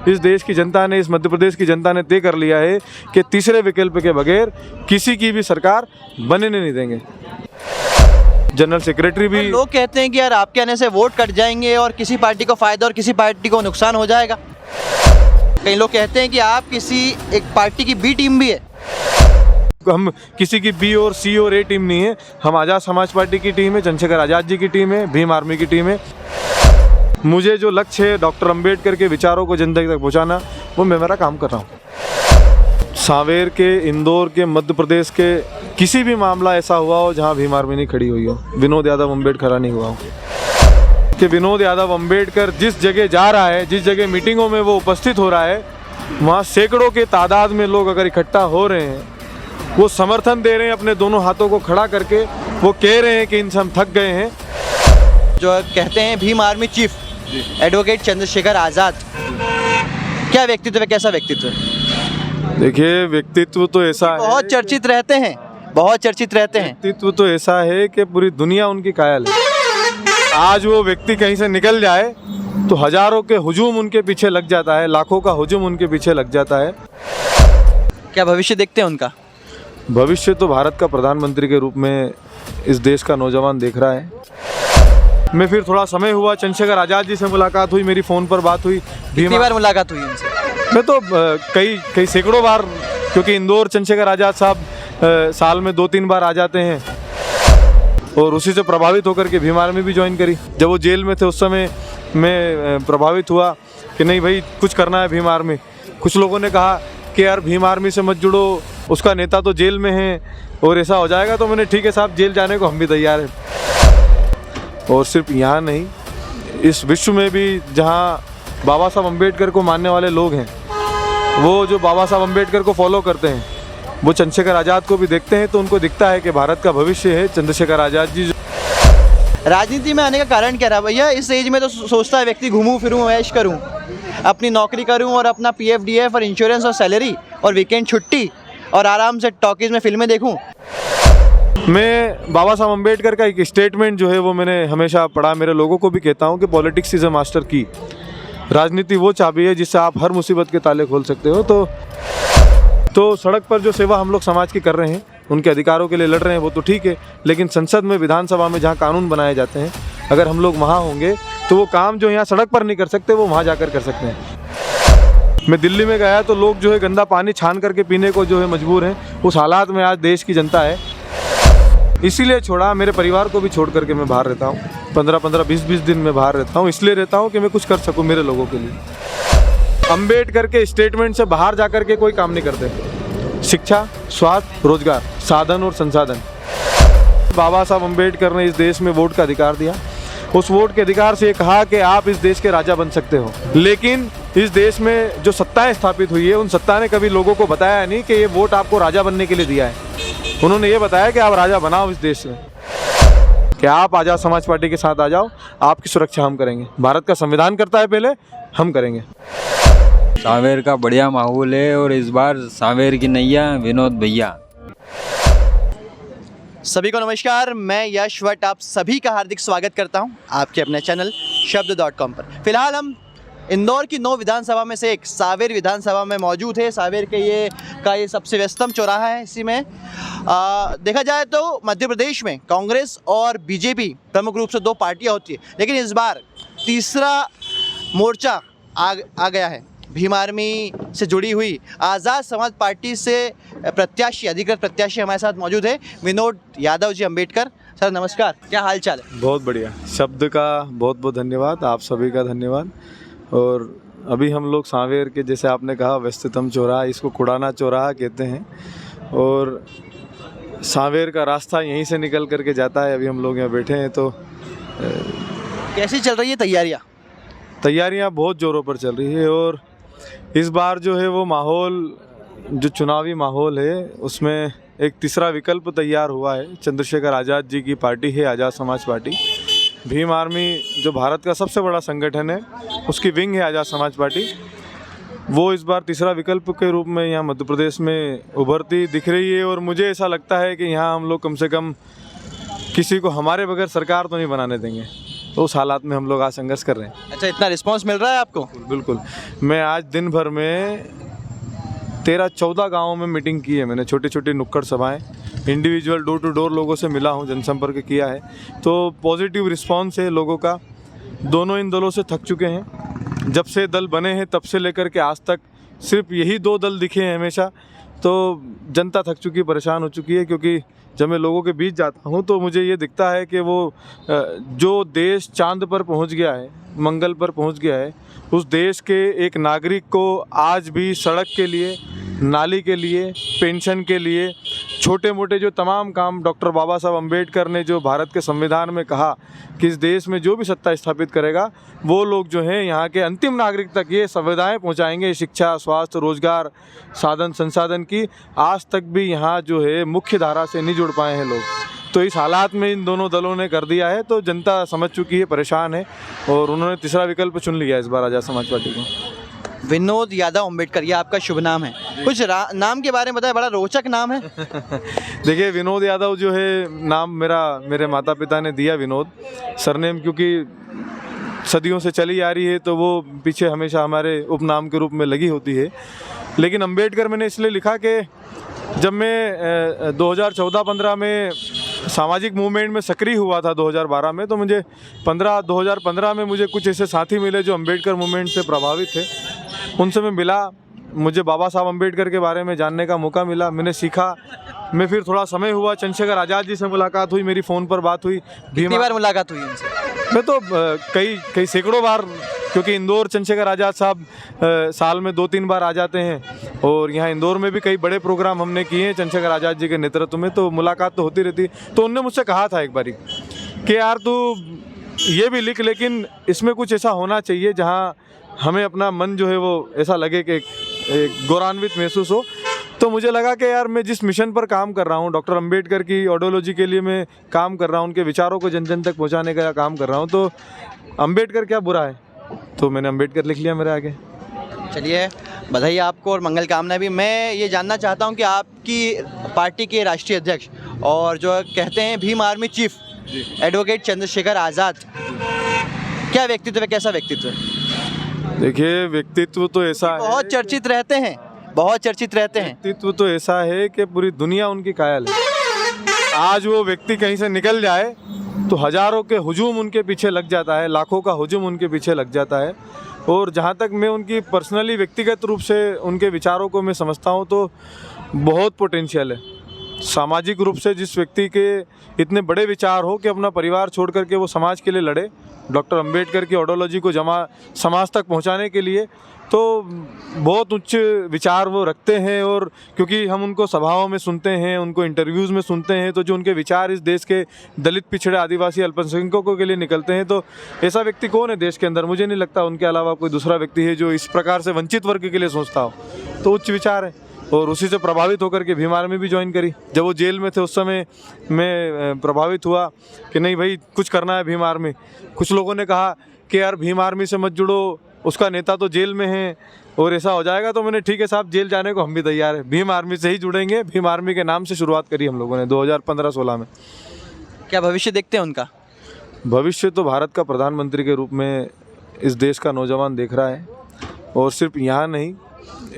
इस देश की जनता ने, इस मध्य प्रदेश की जनता ने तय कर लिया है कि तीसरे विकल्प के बगैर किसी की भी सरकार बनने नहीं देंगे। जनरल सेक्रेटरी भी लोग कहते हैं कि यार आपके आने से वोट कट जाएंगे और किसी पार्टी को फायदा और किसी पार्टी को नुकसान हो जाएगा। कई लोग कहते हैं कि आप किसी एक पार्टी की बी टीम भी है। हम किसी की बी और सी और ए टीम नहीं है, हम आज़ाद समाज पार्टी की टीम है, चंद्रशेखर आज़ाद जी की टीम है, भीम आर्मी की टीम है। मुझे जो लक्ष्य है डॉक्टर अंबेडकर के विचारों को जनता तक पहुंचाना, वो मैं मेरा काम कर रहा हूँ। सांवेर के, इंदौर के, मध्य प्रदेश के किसी भी मामला ऐसा हुआ हो जहाँ भीम आर्मी नहीं खड़ी हुई हो, विनोद यादव अम्बेडकर नहीं हुआ हो, कि विनोद यादव अम्बेडकर जिस जगह जा रहा है, जिस जगह मीटिंगों में वो उपस्थित हो रहा है, वहाँ सैकड़ों के तादाद में लोग अगर इकट्ठा हो रहे हैं, वो समर्थन दे रहे हैं, अपने दोनों हाथों को खड़ा करके वो कह रहे हैं कि इनसे हम थक गए हैं। जो कहते हैं Bhim army chief advocate Chandrashekhar Azad, क्या व्यक्तित्व है, कैसा व्यक्तित्व है? देखिए, व्यक्तित्व तो ऐसा है, बहुत चर्चित रहते हैं, बहुत चर्चित रहते हैं। व्यक्तित्व तो ऐसा है कि पूरी दुनिया उनकी कायल है। आज वो व्यक्ति कहीं से निकल जाए तो हजारों के हुजूम उनके पीछे लग जाता है, लाखों का हुजूम उनके पीछे लग जाता है। क्या भविष्य देखते हैं उनका? भविष्य तो भारत का प्रधानमंत्री के रूप में इस देश का नौजवान देख रहा है। मैं फिर थोड़ा समय हुआ, चंद्रशेखर आज़ाद जी से मुलाकात हुई, मेरी फ़ोन पर बात हुई। कितनी बार मुलाकात हुई उनसे? मैं तो कई सैकड़ों बार, क्योंकि इंदौर चंद्रशेखर आज़ाद साहब साल में 2-3 बार आ जाते हैं, और उसी से प्रभावित होकर के भीम आर्मी भी ज्वाइन करी। जब वो जेल में थे उस समय मैं प्रभावित हुआ कि नहीं भाई, कुछ करना है भीम आर्मी। कुछ लोगों ने कहा कि यार भीम आर्मी से मत जुड़ो, उसका नेता तो जेल में है और ऐसा हो जाएगा। तो मैंने ठीक है साहब, जेल जाने को हम भी तैयार हैं। और सिर्फ यहाँ नहीं, इस विश्व में भी जहाँ बाबा साहब अम्बेडकर को मानने वाले लोग हैं, वो जो बाबा साहब अम्बेडकर को फॉलो करते हैं, वो चंद्रशेखर आज़ाद को भी देखते हैं, तो उनको दिखता है कि भारत का भविष्य है चंद्रशेखर आज़ाद जी। राजनीति में आने का कारण क्या रहा भैया? इस एज में तो सोचता है व्यक्ति घूमूं फिरूं, ऐश करूं, अपनी नौकरी करूं और अपना PF DF और इंश्योरेंस और सैलरी और वीकेंड छुट्टी और आराम से टॉकीज में फिल्में देखूं। मैं बाबा साहब अम्बेडकर का एक स्टेटमेंट जो है वो मैंने हमेशा पढ़ा, मेरे लोगों को भी कहता हूँ कि पॉलिटिक्स इज़ अ मास्टर की। राजनीति वो चाबी है जिससे आप हर मुसीबत के ताले खोल सकते हो। तो सड़क पर जो सेवा हम लोग समाज की कर रहे हैं, उनके अधिकारों के लिए लड़ रहे हैं, वो तो ठीक है, लेकिन संसद में, विधानसभा में जहाँ कानून बनाए जाते हैं, अगर हम लोग वहाँ होंगे तो वो काम जो यहाँ सड़क पर नहीं कर सकते, वो वहाँ जाकर कर सकते हैं। मैं दिल्ली में गया तो लोग जो है गंदा पानी छान करके पीने को जो है मजबूर हैं। उस हालात में आज देश की जनता है, इसीलिए छोड़ा। मेरे परिवार को भी छोड़ करके मैं बाहर रहता हूँ, 15-15, 20-20 दिन में बाहर रहता हूँ। इसलिए रहता हूँ कि मैं कुछ कर सकूँ मेरे लोगों के लिए। अम्बेडकर के स्टेटमेंट से बाहर जाकर के कोई काम नहीं करते। शिक्षा, स्वास्थ्य, रोजगार, साधन और संसाधन। बाबा साहब अम्बेडकर ने इस देश में वोट का अधिकार दिया। उस वोट के अधिकार से ये कहा कि आप इस देश के राजा बन सकते हो। लेकिन इस देश में जो सत्ताएं स्थापित हुई है, उन सत्ता ने कभी लोगों को बताया नहीं कि ये वोट आपको राजा बनने के लिए दिया है। उन्होंने ये बताया कि आप राजा बनाओ इस देश में, कि आप आज़ाद समाज पार्टी के साथ आ जाओ, आपकी सुरक्षा हम करेंगे। भारत का संविधान करता है, पहले हम करेंगे। सांवेर का बढ़िया माहौल है और इस बार सांवेर की नैया विनोद भैया। सभी को नमस्कार, मैं यश भट्ट आप सभी का हार्दिक स्वागत करता हूं आपके अपने चैनल शब्द.com पर। फिलहाल हम इंदौर की 9 विधानसभा में से एक सांवेर विधानसभा में मौजूद है। सांवेर के ये सबसे व्यस्तम चौराहा है। इसी में देखा जाए तो मध्य प्रदेश में कांग्रेस और बीजेपी प्रमुख रूप से 2 पार्टियां होती है, लेकिन इस बार तीसरा मोर्चा आ गया है। भीम आर्मी से जुड़ी हुई आज़ाद समाज पार्टी से प्रत्याशी, अधिकृत प्रत्याशी हमारे साथ मौजूद है, विनोद यादव जी अम्बेडकर। सर नमस्कार, क्या हाल चाल है? बहुत बढ़िया। शब्द का बहुत बहुत धन्यवाद, आप सभी का धन्यवाद। और अभी हम लोग सांवेर के, जैसे आपने कहा, व्यस्ततम चौराहा, इसको कुड़ाना चौराहा कहते हैं, और सांवेर का रास्ता यहीं से निकल करके जाता है। अभी हम लोग यहाँ बैठे हैं तो कैसी चल रही है तैयारियाँ बहुत ज़ोरों पर चल रही है। और इस बार जो है वो माहौल, जो चुनावी माहौल है, उसमें एक तीसरा विकल्प तैयार हुआ है। चंद्रशेखर आज़ाद जी की पार्टी है आज़ाद समाज पार्टी। भीम आर्मी जो भारत का सबसे बड़ा संगठन है, उसकी विंग है आज़ाद समाज पार्टी। वो इस बार तीसरा विकल्प के रूप में यहाँ मध्य प्रदेश में उभरती दिख रही है। और मुझे ऐसा लगता है कि यहाँ हम लोग कम से कम किसी को हमारे बगैर सरकार तो नहीं बनाने देंगे। तो उस हालात में हम लोग आज संघर्ष कर रहे हैं। अच्छा, इतना रिस्पांस मिल रहा है आपको? बिल्कुल। मैं आज दिन भर में 13-14 गाँवों में मीटिंग की है मैंने, छोटी छोटी नुक्कड़ सभाएं, इंडिविजुअल डोर टू डोर लोगों से मिला हूं, जनसंपर्क किया है, तो पॉजिटिव रिस्पांस है लोगों का। दोनों इन दलों से थक चुके हैं, जब से दल बने हैं तब से लेकर के आज तक सिर्फ यही 2 दल दिखे हैं हमेशा। तो जनता थक चुकी है, परेशान हो चुकी है, क्योंकि जब मैं लोगों के बीच जाता हूँ तो मुझे ये दिखता है कि वो जो देश चांद पर पहुँच गया है, मंगल पर पहुँच गया है, उस देश के एक नागरिक को आज भी सड़क के लिए, नाली के लिए, पेंशन के लिए, छोटे मोटे जो तमाम काम डॉक्टर बाबा साहब अम्बेडकर ने जो भारत के संविधान में कहा कि इस देश में जो भी सत्ता स्थापित करेगा वो लोग जो हैं यहाँ के अंतिम नागरिक तक ये सुविधाएं पहुँचाएंगे, शिक्षा, स्वास्थ्य, रोजगार, साधन संसाधन की, आज तक भी यहाँ जो है मुख्य धारा से नहीं जुड़ पाए हैं लोग। तो इस हालात में इन दोनों दलों ने कर दिया है, तो जनता समझ चुकी है, परेशान है, और उन्होंने तीसरा विकल्प चुन लिया इस बार आज़ाद समाज पार्टी को। विनोद यादव अम्बेडकर, ये आपका शुभ नाम है, कुछ नाम के बारे में बताएं, बड़ा रोचक नाम है। देखिए, विनोद यादव जो है नाम मेरे माता पिता ने दिया विनोद, सरनेम क्योंकि सदियों से चली आ रही है तो वो पीछे हमेशा हमारे उपनाम के रूप में लगी होती है। लेकिन अम्बेडकर मैंने इसलिए लिखा कि जब मैं 2014-15 में सामाजिक मूवमेंट में सक्रिय हुआ था 2012 में, तो मुझे 2015 में मुझे कुछ ऐसे साथी मिले जो अम्बेडकर मूवमेंट से प्रभावित थे। उनसे मैं मिला, मुझे बाबा साहब अम्बेडकर के बारे में जानने का मौका मिला, मैंने सीखा। मैं फिर थोड़ा समय हुआ, चंद्रशेखर आज़ाद जी से मुलाकात हुई, मेरी फ़ोन पर बात हुई। कितनी बार मुलाकात हुई उनसे? मैं तो कई सैकड़ों बार, क्योंकि इंदौर चंद्रशेखर आज़ाद साहब साल में 2-3 बार आ जाते हैं, और यहाँ इंदौर में भी कई बड़े प्रोग्राम हमने किए हैं चंद्रशेखर आज़ाद जी के नेतृत्व में, तो मुलाकात तो होती रहती। तो उनने मुझसे कहा था एक बारी कि यार तू ये भी लिख, लेकिन इसमें कुछ ऐसा होना चाहिए जहाँ हमें अपना मन जो है वो ऐसा लगे कि एक गौरवान्वित महसूस हो। तो मुझे लगा कि यार मैं जिस मिशन पर काम कर रहा हूँ, डॉक्टर अम्बेडकर की आइडियोलॉजी के लिए मैं काम कर रहा हूँ, उनके विचारों को जन जन तक पहुँचाने का काम कर रहा हूँ, तो अम्बेडकर क्या बुरा है, तो मैंने अम्बेडकर लिख लिया मेरे आगे। चलिए, बधाई आपको और मंगल कामना भी। मैं ये जानना चाहता हूँ कि आपकी पार्टी के राष्ट्रीय अध्यक्ष और जो कहते हैं Bhim army chief advocate Chandrashekhar Azad, क्या व्यक्तित्व है, कैसा व्यक्तित्व है? देखिए, व्यक्तित्व तो ऐसा है, बहुत चर्चित रहते हैं, बहुत चर्चित रहते हैं। व्यक्तित्व तो ऐसा है कि पूरी दुनिया उनकी कायल है। आज वो व्यक्ति कहीं से निकल जाए तो हज़ारों के हुजूम उनके पीछे लग जाता है, लाखों का हुजूम उनके पीछे लग जाता है। और जहाँ तक मैं उनकी पर्सनली व्यक्तिगत रूप से उनके विचारों को मैं समझता हूँ तो बहुत पोटेंशियल है। सामाजिक रूप से जिस व्यक्ति के इतने बड़े विचार हो कि अपना परिवार छोड़ करके वो समाज के लिए लड़े, डॉक्टर अंबेडकर की आइडियोलॉजी को समाज तक पहुंचाने के लिए, तो बहुत उच्च विचार वो रखते हैं। और क्योंकि हम उनको सभाओं में सुनते हैं, उनको इंटरव्यूज़ में सुनते हैं, तो जो उनके विचार इस देश के दलित, पिछड़े, आदिवासी, अल्पसंख्यकों के लिए निकलते हैं, तो ऐसा व्यक्ति कौन है देश के अंदर? मुझे नहीं लगता उनके अलावा कोई दूसरा व्यक्ति है जो इस प्रकार से वंचित वर्ग के लिए सोचता हो। तो उच्च विचार है, और उसी से प्रभावित होकर के भीम आर्मी भी ज्वाइन करी। जब वो जेल में थे उस समय मैं प्रभावित हुआ कि नहीं भाई, कुछ करना है भीम आर्मी। कुछ लोगों ने कहा कि यार भीम आर्मी से मत जुड़ो, उसका नेता तो जेल में है और ऐसा हो जाएगा। तो मैंने ठीक है साहब, जेल जाने को हम भी तैयार हैं, भीम आर्मी से ही जुड़ेंगे। भीम आर्मी के नाम से शुरुआत करी हम लोगों ने 2015-16 में। क्या भविष्य देखते हैं उनका? भविष्य तो भारत का प्रधानमंत्री के रूप में इस देश का नौजवान देख रहा है, और सिर्फ यहाँ नहीं,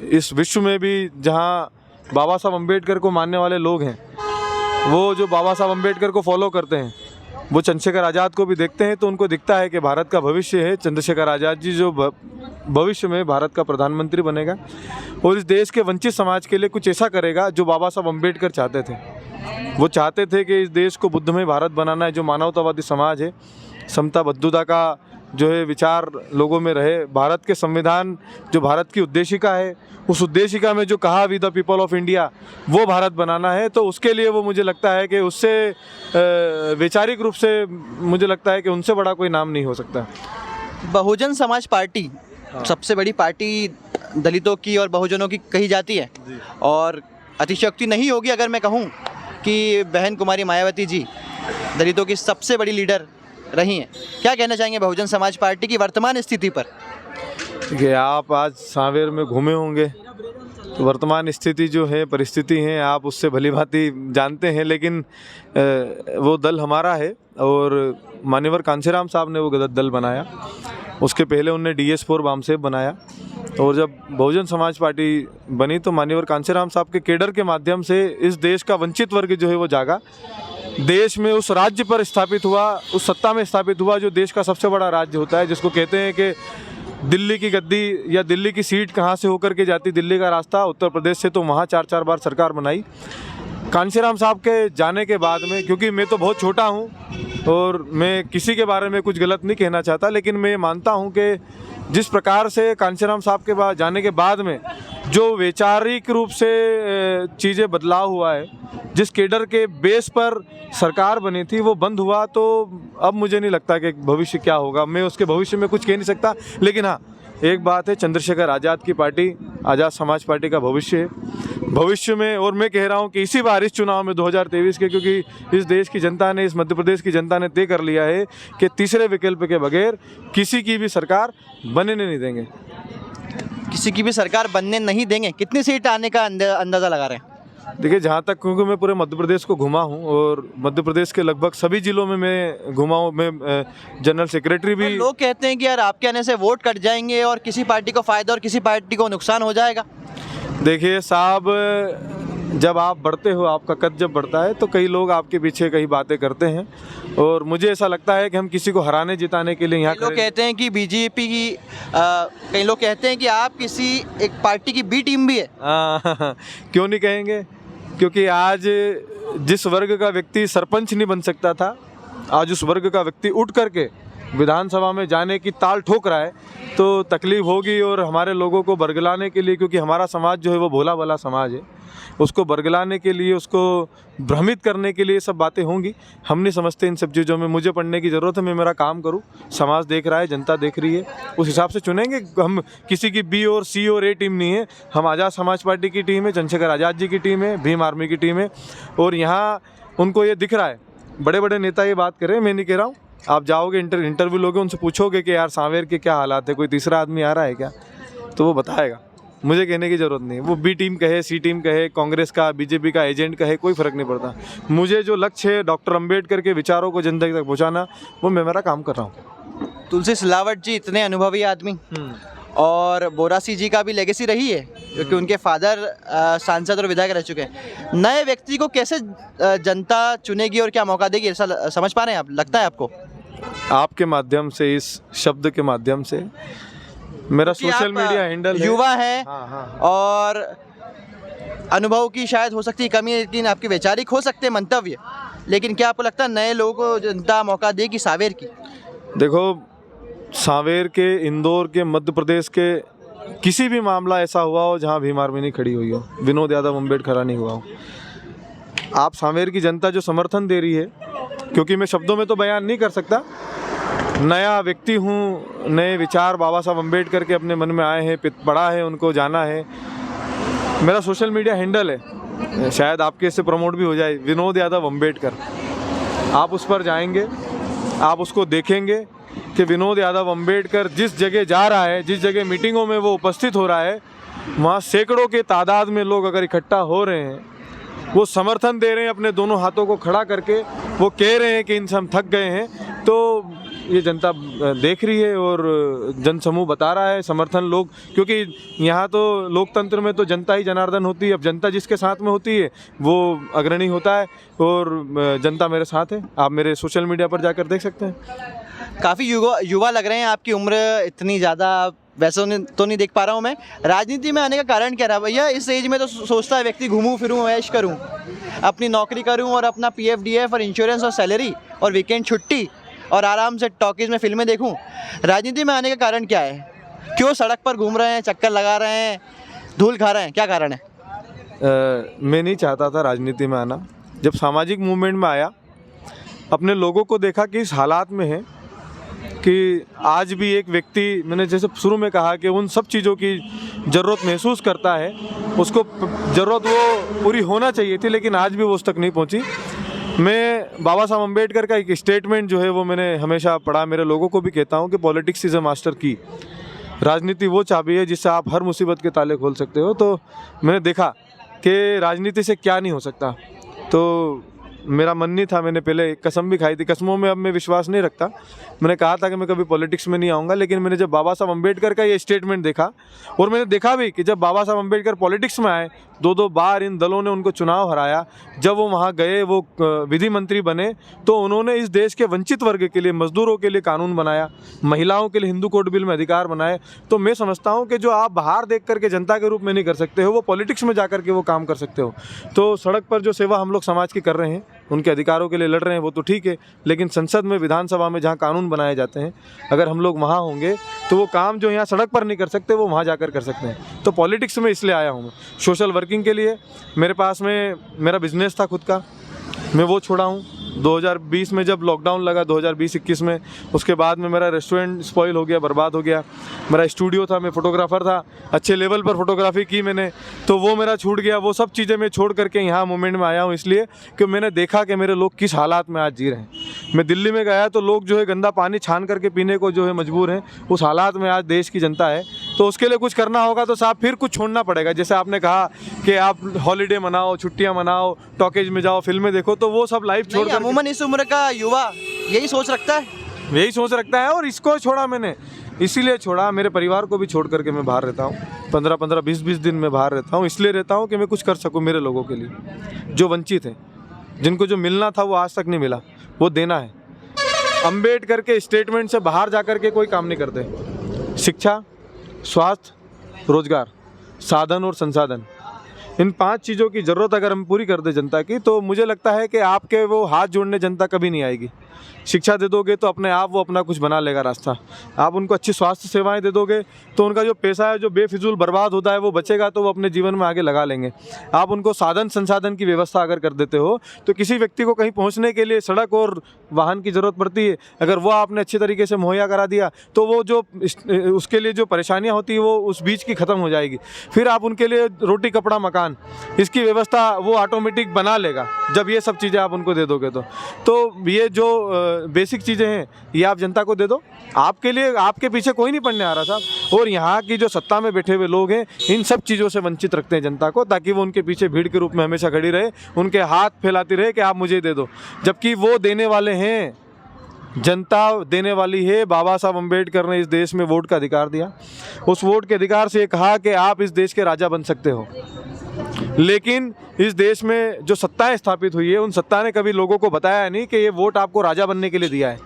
इस विश्व में भी जहाँ बाबा साहब अम्बेडकर को मानने वाले लोग हैं, वो जो बाबा साहब अम्बेडकर को फॉलो करते हैं, वो चंद्रशेखर आज़ाद को भी देखते हैं, तो उनको दिखता है कि भारत का भविष्य है चंद्रशेखर आज़ाद जी, जो भविष्य में भारत का प्रधानमंत्री बनेगा और इस देश के वंचित समाज के लिए कुछ ऐसा करेगा जो बाबा साहब अम्बेडकर चाहते थे। वो चाहते थे कि इस देश को बुद्धमय भारत बनाना है, जो मानवतावादी समाज है, समता बद्धता का जो है विचार लोगों में रहे। भारत के संविधान जो भारत की उद्देशिका है, उस उद्देशिका में जो कहा we the people of India, वो भारत बनाना है। तो उसके लिए वो, मुझे लगता है कि उससे वैचारिक रूप से मुझे लगता है कि उनसे बड़ा कोई नाम नहीं हो सकता। बहुजन समाज पार्टी सबसे बड़ी पार्टी दलितों की और बहुजनों की कही जाती है, और अतिशयोक्ति नहीं होगी अगर मैं कहूँ कि बहन कुमारी मायावती जी दलितों की सबसे बड़ी लीडर रही हैं। क्या कहना चाहेंगे बहुजन समाज पार्टी की वर्तमान स्थिति पर? देखिए, आप आज सांवेर में घूमे होंगे, तो वर्तमान स्थिति जो है, परिस्थिति है, आप उससे भली भांति जानते हैं, लेकिन वो दल हमारा है और मान्यवर कांशीराम साहब ने वो गलत दल बनाया। उसके पहले उनने DS4 वामसेब बनाया और जब बहुजन समाज पार्टी बनी तो मान्यवर कांशीराम साहब के केडर के माध्यम से इस देश का वंचित वर्ग जो है वो जागा, देश में उस राज्य पर स्थापित हुआ, उस सत्ता में स्थापित हुआ जो देश का सबसे बड़ा राज्य होता है, जिसको कहते हैं कि दिल्ली की गद्दी या दिल्ली की सीट कहाँ से होकर के जाती, दिल्ली का रास्ता उत्तर प्रदेश से, तो वहाँ 4-4 बार सरकार बनाई। कांशीराम साहब के जाने के बाद में, क्योंकि मैं तो बहुत छोटा हूँ और मैं किसी के बारे में कुछ गलत नहीं कहना चाहता, लेकिन मैं मानता हूँ कि जिस प्रकार से कांशीराम साहब के बाद जाने के बाद में जो वैचारिक रूप से चीज़ें बदलाव हुआ है, जिस केडर के बेस पर सरकार बनी थी वो बंद हुआ, तो अब मुझे नहीं लगता कि भविष्य क्या होगा। मैं उसके भविष्य में कुछ कह नहीं सकता, लेकिन हाँ एक बात है, चंद्रशेखर आज़ाद की पार्टी, आज़ाद समाज पार्टी का भविष्य है। भविष्य में, और मैं कह रहा हूँ कि इसी बार इस चुनाव में 2023 के, क्योंकि इस देश की जनता ने, इस मध्य प्रदेश की जनता ने तय कर लिया है कि तीसरे विकल्प के बगैर किसी की भी सरकार बनने नहीं देंगे। किसी की भी सरकार बनने नहीं देंगे। कितनी सीट आने का अंदाज़ा लगा रहे हैं? देखिए, जहाँ तक, क्योंकि मैं पूरे मध्य प्रदेश को घुमा हूँ और मध्य प्रदेश के लगभग सभी जिलों में मैं घुमा हूँ। मैं जनरल सेक्रेटरी भी। लोग कहते हैं कि यार आपके आने से वोट कट जाएंगे और किसी पार्टी को फ़ायदा और किसी पार्टी को नुकसान हो जाएगा। देखिए साहब, जब आप बढ़ते हो, आपका कद जब बढ़ता है तो कई लोग आपके पीछे कई बातें करते हैं और मुझे ऐसा लगता है कि हम किसी को हराने जिताने के लिए यहाँ लोग कहते हैं कि बीजेपी की कई लोग कहते हैं कि आप किसी एक पार्टी की बी टीम भी है। क्यों नहीं कहेंगे, क्योंकि आज जिस वर्ग का व्यक्ति सरपंच नहीं बन सकता था, आज उस वर्ग का व्यक्ति उठ करके विधानसभा में जाने की ताल ठोक रहा है, तो तकलीफ होगी। और हमारे लोगों को बरगलाने के लिए, क्योंकि हमारा समाज जो है वो भोला भला समाज है, उसको बरगलाने के लिए, उसको भ्रमित करने के लिए सब बातें होंगी। हम नहीं समझते इन सब चीज़ों में। मुझे पढ़ने की ज़रूरत है, मैं मेरा काम करूँ, समाज देख रहा है, जनता देख रही है, उस हिसाब से चुनेंगे। हम किसी की बी और सी और ए टीम नहीं है, हम आज़ाद समाज पार्टी की टीम है, चंद्रशेखर आज़ाद जी की टीम है, भीम आर्मी की टीम है। और यहाँ उनको ये दिख रहा है, बड़े बड़े नेता ये बात करें, मैं नहीं कह रहा हूँ। आप जाओगे, इंटरव्यू लोगे, उनसे पूछोगे कि यार सांवेर के क्या हालात है, कोई तीसरा आदमी आ रहा है क्या, तो वो बताएगा। मुझे कहने की ज़रूरत नहीं है। वो बी टीम कहे, सी टीम कहे, कांग्रेस का, बीजेपी का एजेंट कहे, कोई फ़र्क नहीं पड़ता। मुझे जो लक्ष्य है डॉक्टर अंबेडकर के विचारों को जनता तक पहुँचाना, वो मैं मेरा काम कर रहा हूँ। तुलसी सिलावट जी इतने अनुभवी आदमी, और बोरासी जी का भी लेगेसी रही है क्योंकि उनके फादर सांसद और विधायक रह चुके हैं। नए व्यक्ति को कैसे जनता चुनेगी और क्या मौका देगी, ऐसा समझ पा रहे हैं आप? लगता है आपको? आपके माध्यम से, इस शब्द के माध्यम से, मेरा सोशल मीडिया हैंडल युवा है, हाँ। और अनुभव की शायद हो सकती है कमी, लेकिन आपके वैचारिक हो सकते हैं मंतव्य। लेकिन क्या आपको लगता है नए लोगों को जनता मौका देगी सांवेर की? देखो, सांवेर के, इंदौर के, मध्य प्रदेश के किसी भी मामला ऐसा हुआ हो जहां भीम आर्मी नहीं खड़ी हुई हो, विनोद यादव अम्बेडकर नहीं हुआ हो, आप सांवेर की जनता जो समर्थन दे रही है, क्योंकि मैं शब्दों में तो बयान नहीं कर सकता, नया व्यक्ति हूँ, नए विचार बाबा साहब अम्बेडकर के अपने मन में आए हैं, पढ़ा है, उनको जाना है। मेरा सोशल मीडिया हैंडल है, शायद आपके इससे प्रमोट भी हो जाए, विनोद यादव अम्बेडकर। आप उस पर जाएंगे, आप उसको देखेंगे कि विनोद यादव अम्बेडकर जिस जगह जा रहा है, जिस जगह मीटिंगों में वो उपस्थित हो रहा है, वहाँ सैकड़ों के तादाद में लोग अगर इकट्ठा हो रहे हैं, वो समर्थन दे रहे हैं, अपने दोनों हाथों को खड़ा करके वो कह रहे हैं कि इनसे हम थक गए हैं, तो ये जनता देख रही है और जनसमूह बता रहा है समर्थन लोग। क्योंकि यहाँ तो लोकतंत्र में तो जनता ही जनार्दन होती है। अब जनता जिसके साथ में होती है वो अग्रणी होता है, और जनता मेरे साथ है। आप मेरे सोशल मीडिया पर जाकर देख सकते हैं। काफ़ी युवा लग रहे हैं, आपकी उम्र इतनी ज़्यादा वैसे तो नहीं देख पा रहा हूँ मैं। राजनीति में आने का कारण क्या रहा भैया? इस एज में तो सोचता है व्यक्ति घूमूं फिरूं, ऐश करूं, अपनी नौकरी करूं और अपना PF DF और इंश्योरेंस और सैलरी और वीकेंड छुट्टी और आराम से टॉकीज़ में फिल्में देखूं। राजनीति में आने का कारण क्या है? क्यों सड़क पर घूम रहे हैं, चक्कर लगा रहे हैं, धूल खा रहे हैं, क्या कारण है? मैं नहीं चाहता था राजनीति में आना। जब सामाजिक मूवमेंट में आया, अपने लोगों को देखा कि इस हालात में है कि आज भी एक व्यक्ति, मैंने जैसे शुरू में कहा कि उन सब चीज़ों की ज़रूरत महसूस करता है, उसको ज़रूरत वो पूरी होना चाहिए थी, लेकिन आज भी वो उस तक नहीं पहुंची। मैं बाबा साहब अम्बेडकर का एक स्टेटमेंट जो है वो मैंने हमेशा पढ़ा, मेरे लोगों को भी कहता हूं कि पॉलिटिक्स इज़ अ मास्टर की। राजनीति वो चाबी है जिससे आप हर मुसीबत के ताले खोल सकते हो। तो मैंने देखा कि राजनीति से क्या नहीं हो सकता, तो मेरा मन नहीं था। मैंने पहले कसम भी खाई थी, कसमों में अब मैं विश्वास नहीं रखता। मैंने कहा था कि मैं कभी पॉलिटिक्स में नहीं आऊँगा, लेकिन मैंने जब बाबा साहब अम्बेडकर का ये स्टेटमेंट देखा, और मैंने देखा भी कि जब बाबा साहब अम्बेडकर पॉलिटिक्स में आए, 2-2 बार इन दलों ने उनको चुनाव हराया, जब वो वहाँ गए, वो विधि मंत्री बने, तो उन्होंने इस देश के वंचित वर्ग के लिए, मजदूरों के लिए कानून बनाया, महिलाओं के लिए हिंदू कोड बिल में अधिकार बनाए। तो मैं समझता हूँ कि जो आप बाहर देख करके जनता के रूप में नहीं कर सकते हो, वो पॉलिटिक्स में जा करके वो काम कर सकते हो। तो सड़क पर जो सेवा हम लोग समाज की कर रहे हैं, उनके अधिकारों के लिए लड़ रहे हैं, वो तो ठीक है, लेकिन संसद में, विधानसभा में जहाँ कानून बनाए जाते हैं, अगर हम लोग वहाँ होंगे तो वो काम जो यहाँ सड़क पर नहीं कर सकते वो वहाँ जाकर कर सकते हैं। तो पॉलिटिक्स में इसलिए आया हूँ मैं, सोशल वर्किंग के लिए। मेरे पास में मेरा बिजनेस था खुद का, मैं वो छोड़ा हूँ 2020 में, जब लॉकडाउन लगा 2020-21 में। उसके बाद में मेरा रेस्टोरेंट स्पॉइल हो गया, बर्बाद हो गया। मेरा स्टूडियो था, मैं फ़ोटोग्राफ़र था, अच्छे लेवल पर फोटोग्राफी की मैंने, तो वो मेरा छूट गया। वो सब चीज़ें मैं छोड़ करके यहाँ मूवमेंट में आया हूँ, इसलिए कि मैंने देखा कि मेरे लोग किस हालात में आज जी रहे हैं। मैं दिल्ली में गया तो लोग जो है गंदा पानी छान करके पीने को जो है मजबूर हैं, उस हालात में आज देश की जनता है। तो उसके लिए कुछ करना होगा तो साहब फिर कुछ छोड़ना पड़ेगा। जैसे आपने कहा कि आप हॉलीडे मनाओ, छुट्टियां मनाओ, टॉकेज में जाओ, फिल्में देखो, तो वो सब लाइफ छोड़ कर, अमूमन इस उम्र का युवा यही सोच रखता है, यही सोच रखता है। और इसको छोड़ा मैंने, इसीलिए छोड़ा, मेरे परिवार को भी छोड़ करके मैं बाहर रहता हूँ, 15-15, 20-20 दिन मैं बाहर रहता हूँ। इसलिए रहता हूँ कि मैं कुछ कर सकूँ मेरे लोगों के लिए, जो वंचित हैं, जिनको जो मिलना था वो आज तक नहीं मिला, वो देना है। अम्बेडकर के स्टेटमेंट से बाहर जा कर के कोई काम नहीं करते। शिक्षा, स्वास्थ्य, रोजगार, साधन और संसाधन, इन 5 चीज़ों की ज़रूरत अगर हम पूरी कर दें जनता की, तो मुझे लगता है कि आपके वो हाथ जोड़ने जनता कभी नहीं आएगी। शिक्षा दे दोगे तो अपने आप वो अपना कुछ बना लेगा रास्ता। आप उनको अच्छी स्वास्थ्य सेवाएं दे दोगे तो उनका जो पैसा है जो बेफिजूल बर्बाद होता है वो बचेगा, तो वो अपने जीवन में आगे लगा लेंगे। आप उनको साधन संसाधन की व्यवस्था अगर कर देते हो, तो किसी व्यक्ति को कहीं पहुंचने के लिए सड़क और वाहन की ज़रूरत पड़ती है, अगर वो आपने अच्छी तरीके से मुहैया करा दिया तो वो जो उसके लिए जो परेशानियाँ होती है वो उस बीच की ख़त्म हो जाएगी। फिर आप उनके लिए रोटी, कपड़ा, मकान, इसकी व्यवस्था वो ऑटोमेटिक बना लेगा जब ये सब चीज़ें आप उनको दे दोगे। तो ये जो बेसिक चीज़ें हैं ये आप जनता को दे दो। आपके लिए, आपके पीछे कोई नहीं पड़ने आ रहा साहब। और यहाँ की जो सत्ता में बैठे हुए लोग हैं, इन सब चीज़ों से वंचित रखते हैं जनता को, ताकि वो उनके पीछे भीड़ के रूप में हमेशा खड़ी रहे, उनके हाथ फैलाती रहे कि आप मुझे दे दो, जबकि वो देने वाले हैं, जनता देने वाली है। बाबा साहब अम्बेडकर ने इस देश में वोट का अधिकार दिया, उस वोट के अधिकार से ये कहा कि आप इस देश के राजा बन सकते हो। लेकिन इस देश में जो सत्ताएं स्थापित हुई है, उन सत्ता ने कभी लोगों को बताया नहीं कि ये वोट आपको राजा बनने के लिए दिया है।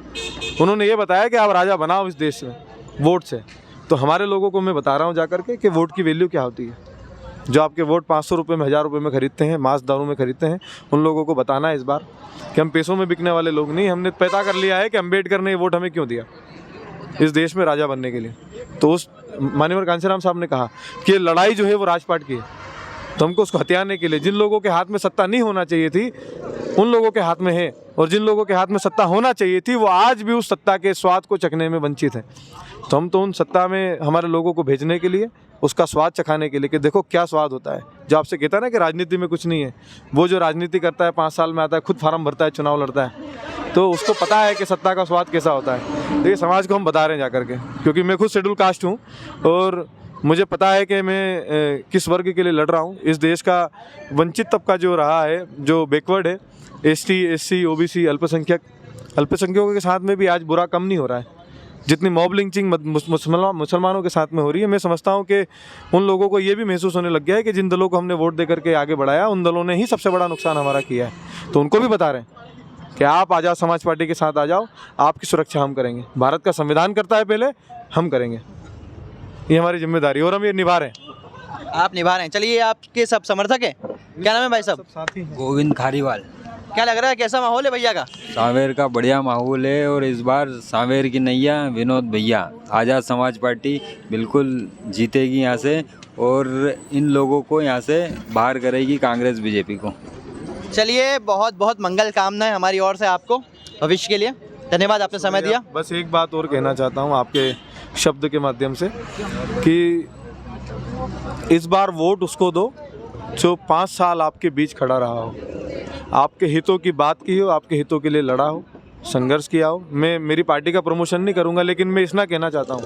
उन्होंने ये बताया कि आप राजा बनाओ इस देश में वोट से। तो हमारे लोगों को मैं बता रहा हूँ जाकर के कि वोट की वैल्यू क्या होती है। जो आपके वोट 500 रुपये में, 1000 रुपये में खरीदते हैं, मांस दारू में खरीदते हैं, उन लोगों को बताना है इस बार कि हम पैसों में बिकने वाले लोग नहीं। हमने पता कर लिया है कि अम्बेडकर ने ये वोट हमें क्यों दिया, इस देश में राजा बनने के लिए। तो उस माननीय कांशीराम साहब ने कहा कि लड़ाई जो है वो राजपाट की है, तो हमको उसको हथियाने के लिए जिन लोगों के हाथ में सत्ता नहीं होना चाहिए थी उन लोगों के हाथ में है, और जिन लोगों के हाथ में सत्ता होना चाहिए थी वो आज भी उस सत्ता के स्वाद को चखने में वंचित हैं। तो हम तो उन सत्ता में हमारे लोगों को भेजने के लिए, उसका स्वाद चखाने के लिए कि देखो क्या स्वाद होता है। जो आपसे कहता है ना कि राजनीति में कुछ नहीं है, वो जो राजनीति करता है 5 साल में आता है, खुद फार्म भरता है, चुनाव लड़ता है, तो उसको पता है कि सत्ता का स्वाद कैसा होता है। तो ये समाज को हम बता रहे हैं जाकर के, क्योंकि मैं खुद शेड्यूल कास्ट हूँ और मुझे पता है कि मैं किस वर्ग के लिए लड़ रहा हूँ। इस देश का वंचित तबका जो रहा है, जो बैकवर्ड है, ST, SC, OBC, अल्पसंख्यकों के साथ में भी आज बुरा कम नहीं हो रहा है जितनी मॉब लिंचिंग मुसलमानों के साथ में हो रही है। मैं समझता हूँ कि उन लोगों को ये भी महसूस होने लग गया है कि जिन दलों को हमने वोट दे करके आगे बढ़ाया, उन दलों ने ही सबसे बड़ा नुकसान हमारा किया है। तो उनको भी बता रहे हैं कि आप आज़ाद समाज पार्टी के साथ आ जाओ, आपकी सुरक्षा हम करेंगे। भारत का संविधान करता है पहले, हम करेंगे, ये हमारी जिम्मेदारी और हम ये निभा रहे हैं। आप निभा रहे हैं। चलिए, आपके सब समर्थक हैं, क्या नाम है भाई साहब? गोविंद खारीवाल। क्या लग रहा है, कैसा माहौल है भैया का? सांवेर का बढ़िया माहौल है और इस बार सांवेर की नैया विनोद भैया, आज़ाद समाज पार्टी बिल्कुल जीतेगी यहाँ से, और इन लोगों को यहाँ से बाहर करेगी कांग्रेस बीजेपी को। चलिए, बहुत बहुत मंगल कामनाएं हमारी ओर से आपको भविष्य के लिए। धन्यवाद, आपने समय दिया। बस एक बात और कहना चाहता हूँ आपके शब्द के माध्यम से कि इस बार वोट उसको दो जो 5 साल आपके बीच खड़ा रहा हो, आपके हितों की बात की हो, आपके हितों के लिए लड़ा हो, संघर्ष किया हो। मैं मेरी पार्टी का प्रमोशन नहीं करूंगा, लेकिन मैं इतना कहना चाहता हूं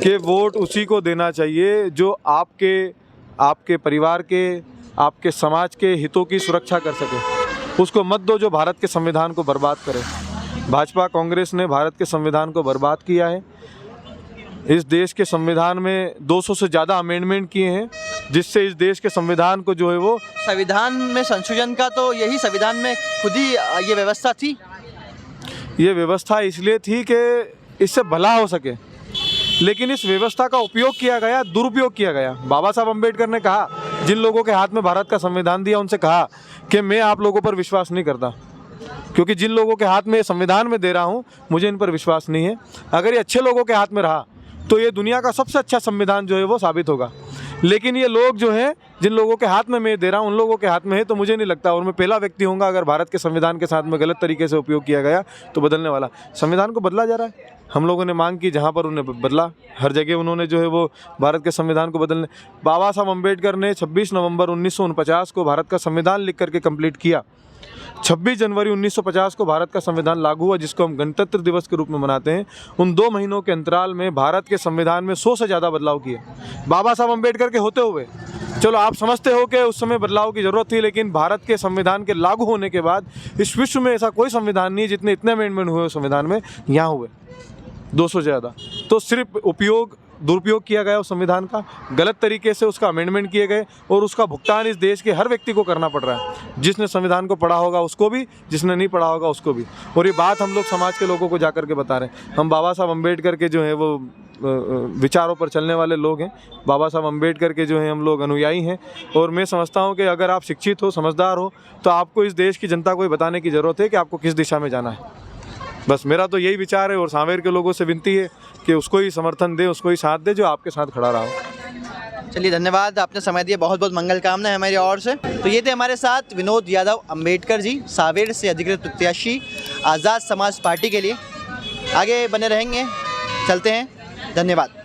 कि वोट उसी को देना चाहिए जो आपके परिवार के, आपके समाज के हितों की सुरक्षा कर सके। उसको मत दो जो भारत के संविधान को बर्बाद करे। भाजपा कांग्रेस ने भारत के संविधान को बर्बाद किया है। इस देश के संविधान में 200 से ज़्यादा अमेंडमेंट किए हैं, जिससे इस देश के संविधान को जो है वो संविधान में संशोधन का तो यही संविधान में खुद ही ये व्यवस्था थी। ये व्यवस्था इसलिए थी कि इससे भला हो सके, लेकिन इस व्यवस्था का उपयोग किया गया, दुरुपयोग किया गया। बाबा साहब अम्बेडकर ने कहा, जिन लोगों के हाथ में भारत का संविधान दिया उनसे कहा कि मैं आप लोगों पर विश्वास नहीं करता, क्योंकि जिन लोगों के हाथ में संविधान में दे रहा हूँ मुझे इन पर विश्वास नहीं है। अगर ये अच्छे लोगों के हाथ में रहा तो ये दुनिया का सबसे अच्छा संविधान जो है वो साबित होगा। लेकिन ये लोग जो हैं, जिन लोगों के हाथ में मैं दे रहा हूँ, उन लोगों के हाथ में है, तो मुझे नहीं लगता, और मैं पहला व्यक्ति होऊंगा अगर भारत के संविधान के साथ में गलत तरीके से उपयोग किया गया तो बदलने वाला। संविधान को बदला जा रहा है। हम लोगों ने मांग की, जहाँ पर उन्हें बदला, हर जगह उन्होंने जो है वो भारत के संविधान को बदलने। बाबा साहब अम्बेडकर ने 26 नवंबर 1949 को भारत का संविधान लिख करके कंप्लीट किया। 26 जनवरी 1950 को भारत का संविधान लागू हुआ, जिसको हम गणतंत्र दिवस के रूप में मनाते हैं। उन 2 महीनों के अंतराल में भारत के संविधान में 100 से ज़्यादा बदलाव किए बाबा साहब अम्बेडकर के होते हुए। चलो आप समझते हो कि उस समय बदलाव की ज़रूरत थी, लेकिन भारत के संविधान के लागू होने के बाद इस विश्व में ऐसा कोई संविधान नहीं जितने इतने अमेंडमेंट हुए उस संविधान में, यहाँ हुए 200 से ज़्यादा। तो सिर्फ दुरुपयोग किया गया उस संविधान का, गलत तरीके से उसका अमेंडमेंट किए गए, और उसका भुगतान इस देश के हर व्यक्ति को करना पड़ रहा है। जिसने संविधान को पढ़ा होगा उसको भी, जिसने नहीं पढ़ा होगा उसको भी। और ये बात हम लोग समाज के लोगों को जा कर के बता रहे हैं। हम बाबा साहब अम्बेडकर के जो है वो विचारों पर चलने वाले लोग हैं। बाबा साहब अम्बेडकर के जो हैं हम लोग अनुयायी हैं। और मैं समझता हूँ कि अगर आप शिक्षित हो, समझदार हो, तो आपको इस देश की जनता को ये बताने की ज़रूरत है कि आपको किस दिशा में जाना है। बस मेरा तो यही विचार है, और सांवेर के लोगों से विनती है कि उसको ही समर्थन दे, उसको ही साथ दे जो आपके साथ खड़ा रहा हो। चलिए, धन्यवाद, आपने समय दिया, बहुत बहुत मंगल कामना है हमारी ओर से। तो ये थे हमारे साथ विनोद यादव अम्बेडकर जी, सांवेर से अधिकृत प्रत्याशी आज़ाद समाज पार्टी के लिए। आगे बने रहेंगे, चलते हैं, धन्यवाद।